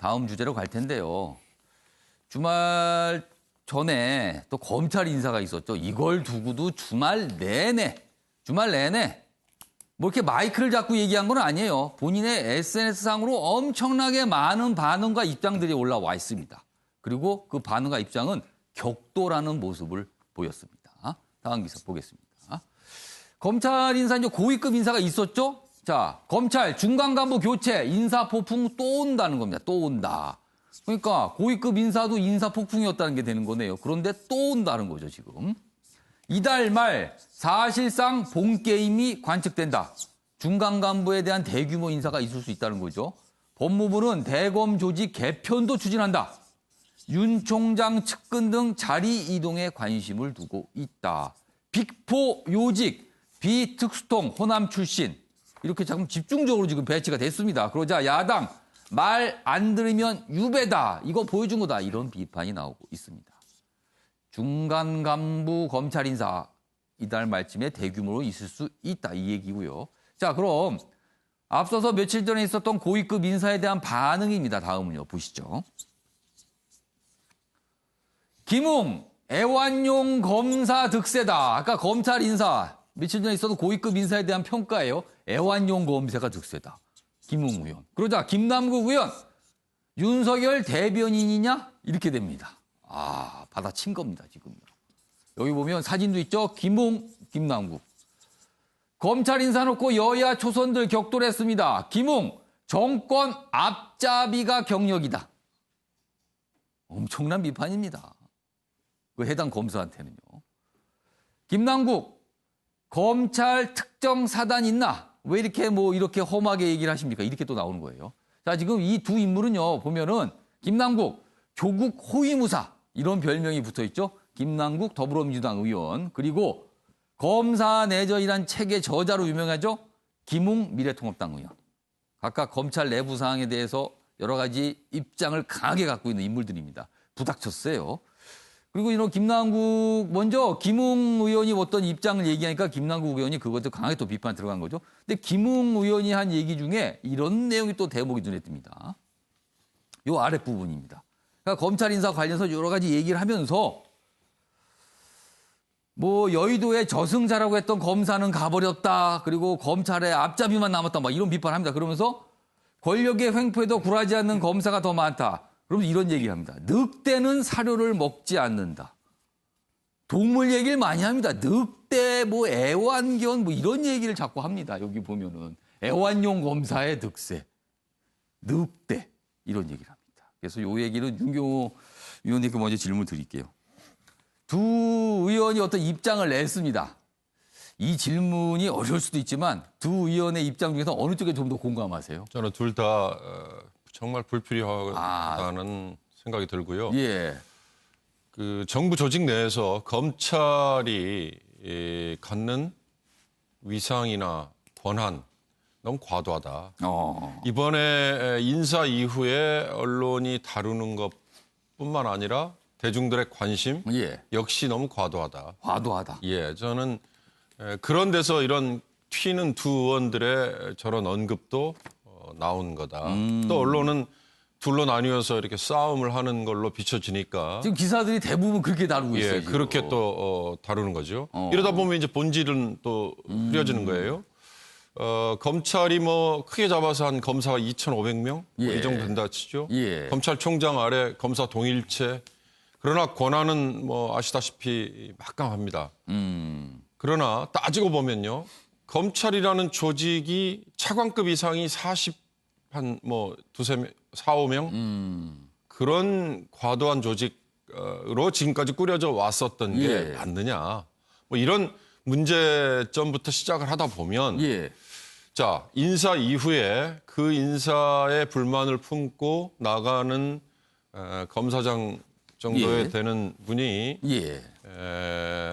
다음 주제로 갈 텐데요. 주말 전에 또 검찰 인사가 있었죠. 이걸 두고도 주말 내내 뭐 이렇게 마이크를 잡고 얘기한 건 아니에요. 본인의 SNS상으로 엄청나게 많은 반응과 입장들이 올라와 있습니다. 그리고 그 반응과 입장은 격돌하는 모습을 보였습니다. 다음 기사 보겠습니다. 검찰 인사, 이제 고위급 인사가 있었죠? 자, 검찰 중간 간부 교체, 인사 폭풍 또 온다는 겁니다. 또 온다. 그러니까 고위급 인사도 인사 폭풍이었다는 게 되는 거네요. 그런데 또 온다는 거죠, 지금. 이달 말 사실상 본 게임이 관측된다. 중간 간부에 대한 대규모 인사가 있을 수 있다는 거죠. 법무부는 대검 조직 개편도 추진한다. 윤 총장 측근 등 자리 이동에 관심을 두고 있다. 빅4 요직, 비특수통, 호남 출신. 이렇게 조금 집중적으로 지금 배치가 됐습니다. 그러자 야당 말 안 들으면 유배다. 이거 보여준 거다. 이런 비판이 나오고 있습니다. 중간 간부 검찰 인사 이달 말쯤에 대규모로 있을 수 있다. 이 얘기고요. 자, 그럼 앞서서 며칠 전에 있었던 고위급 인사에 대한 반응입니다. 다음은요. 보시죠. 김웅 애완용 검사 득세다. 아까 검찰 인사 며칠 전에 있었던 고위급 인사에 대한 평가예요. 애완용 검사가 득세다. 김웅 의원. 그러자 김남국 의원 윤석열 대변인이냐? 이렇게 됩니다. 받아친 겁니다, 지금요. 여기 보면 사진도 있죠? 김웅, 김남국. 검찰 인사 놓고 여야 초선들 격돌했습니다. 김웅, 정권 앞잡이가 경력이다. 엄청난 비판입니다. 그 해당 검사한테는요. 김남국, 검찰 특정 사단 있나? 왜 이렇게 이렇게 험하게 얘기를 하십니까? 이렇게 또 나오는 거예요. 자, 지금 이 두 인물은요, 보면은 김남국, 조국 호위무사 이런 별명이 붙어 있죠. 김남국 더불어민주당 의원, 그리고 검사 내전이란 책의 저자로 유명하죠. 김웅 미래통합당 의원. 각각 검찰 내부 사항에 대해서 여러 가지 입장을 강하게 갖고 있는 인물들입니다. 부닥쳤어요. 그리고 이런 김남국, 먼저 김웅 의원이 어떤 입장을 얘기하니까 김남국 의원이 그것도 강하게 또 비판 들어간 거죠. 근데 김웅 의원이 한 얘기 중에 이런 내용이 또 대목이 눈에 띕니다. 요 아랫부분입니다. 그러니까 검찰 인사 관련해서 여러 가지 얘기를 하면서 여의도에 저승자라고 했던 검사는 가버렸다. 그리고 검찰의 앞잡이만 남았다. 이런 비판을 합니다. 그러면서 권력의 횡포에도 굴하지 않는 검사가 더 많다. 그러면 이런 얘기를 합니다. 늑대는 사료를 먹지 않는다. 동물 얘기를 많이 합니다. 늑대, 애완견, 이런 얘기를 자꾸 합니다. 여기 보면은. 애완용 검사의 득세. 늑대. 이런 얘기를 합니다. 그래서 이 얘기는 윤경호 위원님께 먼저 질문 드릴게요. 두 의원이 어떤 입장을 냈습니다. 이 질문이 어려울 수도 있지만 두 의원의 입장 중에서 어느 쪽에 좀 더 공감하세요? 저는 둘 다 정말 불필요하다는 생각이 들고요. 예. 그 정부 조직 내에서 검찰이 갖는 위상이나 권한 너무 과도하다. 이번에 인사 이후에 언론이 다루는 것뿐만 아니라 대중들의 관심 역시 너무 과도하다. 과도하다. 예, 저는 그런 데서 이런 튀는 두 의원들의 저런 언급도 나온 거다. 또 언론은 둘로 나뉘어서 이렇게 싸움을 하는 걸로 비춰지니까 지금 기사들이 대부분 그렇게 다루고 있어요. 지금. 그렇게 또 다루는 거죠. 이러다 보면 이제 본질은 또 흐려지는 거예요. 검찰이 크게 잡아서 한 검사가 2,500명 이 정도 된다 치죠. 검찰총장 아래 검사 동일체. 그러나 권한은 아시다시피 막강합니다. 그러나 따지고 보면요. 검찰이라는 조직이 차관급 이상이 4-5명 그런 과도한 조직으로 지금까지 꾸려져 왔었던 게 맞느냐. 이런 문제점부터 시작을 하다 보면 자, 인사 이후에 그 인사의 불만을 품고 나가는 검사장 정도에 되는 분이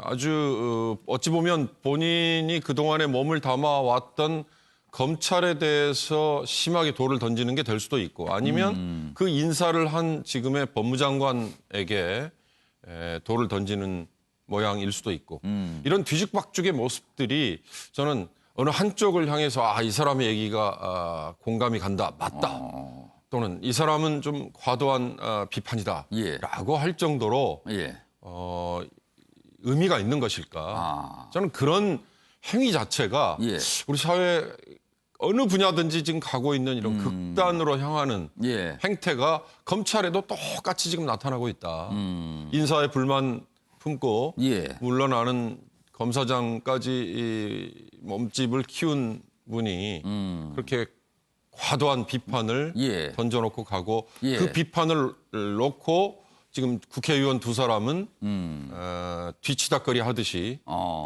아주 어찌 보면 본인이 그동안에 몸을 담아왔던 검찰에 대해서 심하게 돌을 던지는 게 될 수도 있고 아니면 그 인사를 한 지금의 법무장관에게 돌을 던지는 모양일 수도 있고 이런 뒤죽박죽의 모습들이 저는 어느 한쪽을 향해서 이 사람의 얘기가 공감이 간다, 맞다. 또는 이 사람은 좀 과도한 비판이다 예. 라고 할 정도로 예. 의미가 있는 것일까? 저는 그런 행위 자체가 예. 우리 사회 어느 분야든지 지금 가고 있는 이런 극단으로 향하는 예. 행태가 검찰에도 똑같이 지금 나타나고 있다. 인사에 불만 품고 예. 물러나는 검사장까지 이 몸집을 키운 분이 그렇게 과도한 비판을 예. 던져놓고 가고 예. 그 비판을 놓고 지금 국회의원 두 사람은 뒤치다거리 하듯이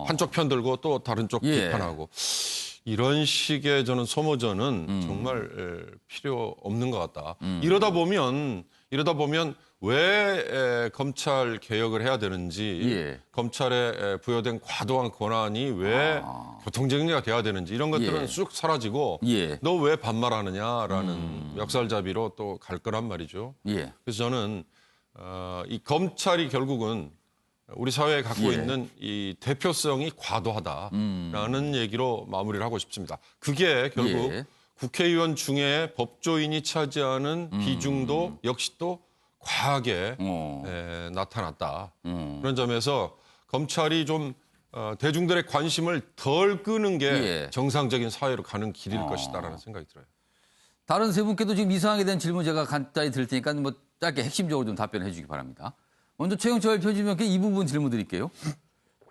한쪽 편 들고 또 다른 쪽 예. 비판하고 이런 식의 저는 소모전은 정말 필요 없는 것 같다. 이러다 보면 왜 검찰 개혁을 해야 되는지 예. 검찰에 부여된 과도한 권한이 왜 교통정리가 돼야 되는지 이런 것들은 예. 쑥 사라지고 예. 너 왜 반말하느냐라는 멱살잡이로 또 갈 거란 말이죠. 예. 그래서 저는 이 검찰이 결국은 우리 사회에 갖고 예. 있는 이 대표성이 과도하다라는 얘기로 마무리를 하고 싶습니다. 그게 결국 예. 국회의원 중에 법조인이 차지하는 비중도 역시 또 과하게 나타났다. 그런 점에서 검찰이 좀 대중들의 관심을 덜 끄는 게 예. 정상적인 사회로 가는 길일 것이다라는 생각이 들어요. 다른 세 분께도 지금 이상하게 된 질문 제가 간단히 드릴 테니까 뭐 짧게 핵심적으로 좀 답변해 주기 바랍니다. 먼저 최영철 편집위원께 이 부분 질문 드릴게요.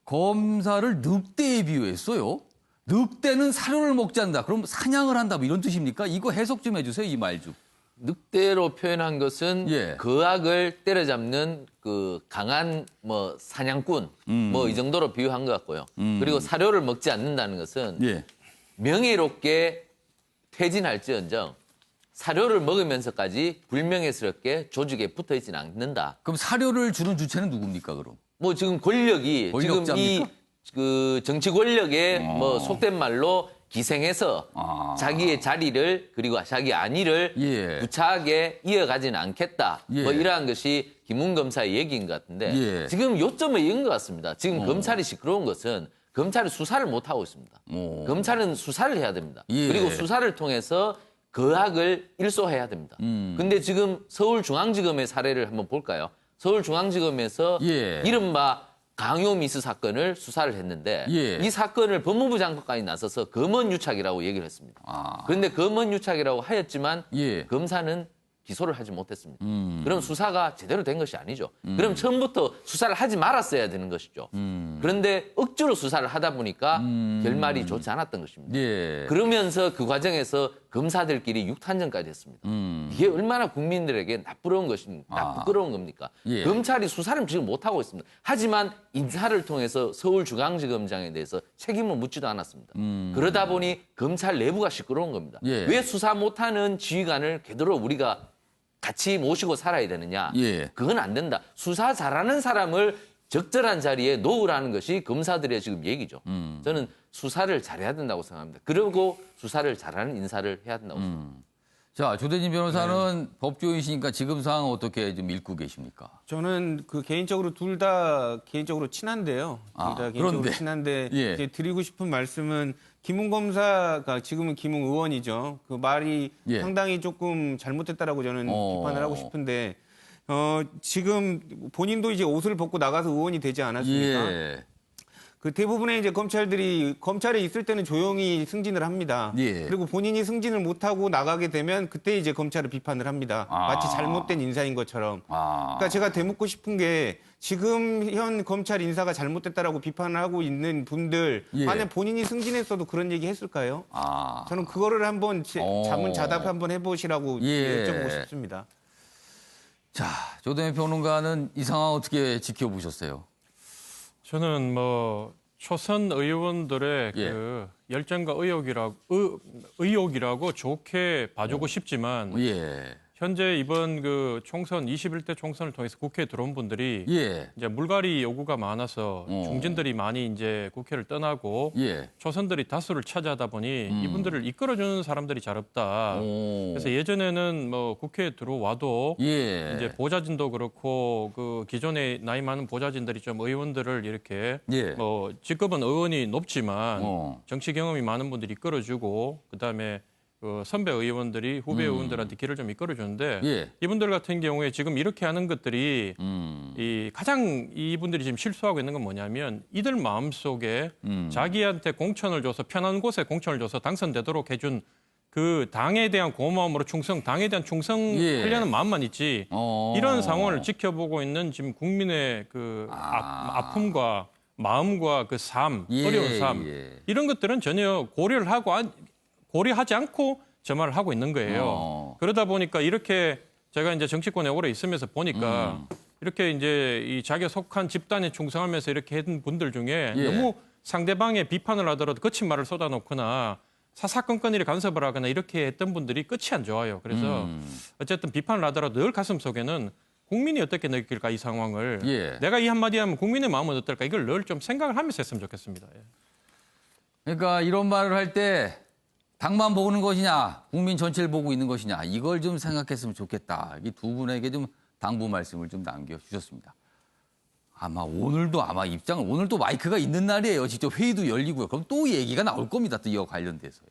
검사를 늑대에 비유했어요. 늑대는 사료를 먹지 않는다. 그럼 사냥을 한다. 뭐 이런 뜻입니까? 이거 해석 좀 해주세요. 이 말 좀. 늑대로 표현한 것은 예. 거악을 때려잡는 그 강한 뭐 사냥꾼 뭐 이 정도로 비유한 것 같고요. 그리고 사료를 먹지 않는다는 것은 예. 명예롭게 퇴진할지언정 사료를 먹으면서까지 불명예스럽게 조직에 붙어 있지는 않는다. 그럼 사료를 주는 주체는 누굽니까, 그럼? 뭐 지금 권력이 지금 이 권력자입니까? 그 정치 권력에 뭐 속된 말로 기생해서 자기의 자리를 그리고 자기 안위를 예. 부차하게 이어가지는 않겠다. 예. 뭐 이러한 것이 김웅 검사의 얘기인 것 같은데 예. 지금 요점에 있는 것 같습니다. 지금 검찰이 시끄러운 것은 검찰이 수사를 못 하고 있습니다. 검찰은 수사를 해야 됩니다. 예. 그리고 수사를 통해서 거악을 일소해야 됩니다. 근데 지금 서울중앙지검의 사례를 한번 볼까요? 서울중앙지검에서 예. 이른바 강요미스 사건을 수사를 했는데 예. 이 사건을 법무부 장관까지 나서서 검언유착이라고 얘기를 했습니다. 그런데 검언유착이라고 하였지만 예. 검사는 기소를 하지 못했습니다. 그럼 수사가 제대로 된 것이 아니죠. 그럼 처음부터 수사를 하지 말았어야 되는 것이죠. 그런데 억지로 수사를 하다 보니까 결말이 좋지 않았던 것입니다. 예. 그러면서 그 과정에서 검사들끼리 육탄전까지 했습니다. 이게 얼마나 국민들에게 부끄러운 겁니까? 예. 검찰이 수사를 지금 못하고 있습니다. 하지만 인사를 통해서 서울중앙지검장에 대해서 책임을 묻지도 않았습니다. 그러다 보니 검찰 내부가 시끄러운 겁니다. 예. 왜 수사 못하는 지휘관을 되도록 우리가 같이 모시고 살아야 되느냐? 예. 그건 안 된다. 수사 잘하는 사람을 적절한 자리에 놓으라는 것이 검사들의 지금 얘기죠. 저는 수사를 잘해야 된다고 생각합니다. 그리고 수사를 잘하는 인사를 해야 된다고 생각합니다. 자, 조대진 변호사는 법조인이시니까 지금 상황 어떻게 좀 읽고 계십니까? 저는 그 개인적으로 둘 다 개인적으로 친한데요. 둘 다 개인적으로 그런데. 친한데 예. 이제 드리고 싶은 말씀은 김웅 검사가 지금은 김웅 의원이죠. 그 말이 예. 상당히 조금 잘못됐다라고 저는 비판을 하고 싶은데 지금 본인도 이제 옷을 벗고 나가서 의원이 되지 않았습니까? 예. 그 대부분의 이제 검찰에 있을 때는 조용히 승진을 합니다. 예. 그리고 본인이 승진을 못하고 나가게 되면 그때 이제 검찰을 비판을 합니다. 마치 잘못된 인사인 것처럼. 그러니까 제가 되묻고 싶은 게 지금 현 검찰 인사가 잘못됐다라고 비판을 하고 있는 분들 예. 만약 본인이 승진했어도 그런 얘기 했을까요? 아. 저는 그거를 한번 자문자답 한번 해보시라고 예. 여쭤보고 싶습니다. 자, 조대진 평론가는 이 상황 어떻게 지켜보셨어요? 저는 뭐 초선 의원들의 예. 그 열정과 의욕이라고 좋게 봐주고 싶지만 예. 현재 이번 그 총선 21대 총선을 통해서 국회에 들어온 분들이 예. 이제 물갈이 요구가 많아서 중진들이 많이 이제 국회를 떠나고 예. 초선들이 다수를 차지하다 보니 이분들을 이끌어주는 사람들이 잘 없다. 오. 그래서 예전에는 뭐 국회에 들어와도 예. 이제 보좌진도 그렇고 그 기존에 나이 많은 보좌진들이 좀 의원들을 이렇게 예. 뭐 직급은 의원이 높지만 어. 정치 경험이 많은 분들이 이끌어주고 그다음에 그 선배 의원들이 후배 의원들한테 길을 좀 이끌어주는데 예. 이분들 같은 경우에 지금 이렇게 하는 것들이 이 가장 이분들이 지금 실수하고 있는 건 뭐냐면 이들 마음속에 자기한테 공천을 줘서 편한 곳에 공천을 줘서 당선되도록 해준 그 당에 대한 고마움으로 충성, 당에 대한 충성하려는 마음만 있지 이런 상황을 지켜보고 있는 지금 국민의 그 아픔과 마음과 그 삶, 어려운 삶 이런 것들은 전혀 고려하지 않고 저 말을 하고 있는 거예요. 그러다 보니까 이렇게 제가 이제 정치권에 오래 있으면서 보니까 이렇게 이제 이 자기가 속한 집단에 충성하면서 이렇게 했던 분들 중에 너무 상대방의 비판을 하더라도 거친 말을 쏟아놓거나 사사건건이를 간섭을 하거나 이렇게 했던 분들이 끝이 안 좋아요. 그래서 어쨌든 비판을 하더라도 늘 가슴 속에는 국민이 어떻게 느낄까 이 상황을 내가 이 한마디 하면 국민의 마음은 어떨까 이걸 늘 좀 생각을 하면서 했으면 좋겠습니다. 그러니까 이런 말을 할 때 당만 보는 것이냐, 국민 전체를 보고 있는 것이냐, 이걸 좀 생각했으면 좋겠다. 이 두 분에게 좀 당부 말씀을 좀 남겨주셨습니다. 오늘도 마이크가 있는 날이에요. 직접 회의도 열리고요. 그럼 또 얘기가 나올 겁니다. 또 이와 관련돼서요.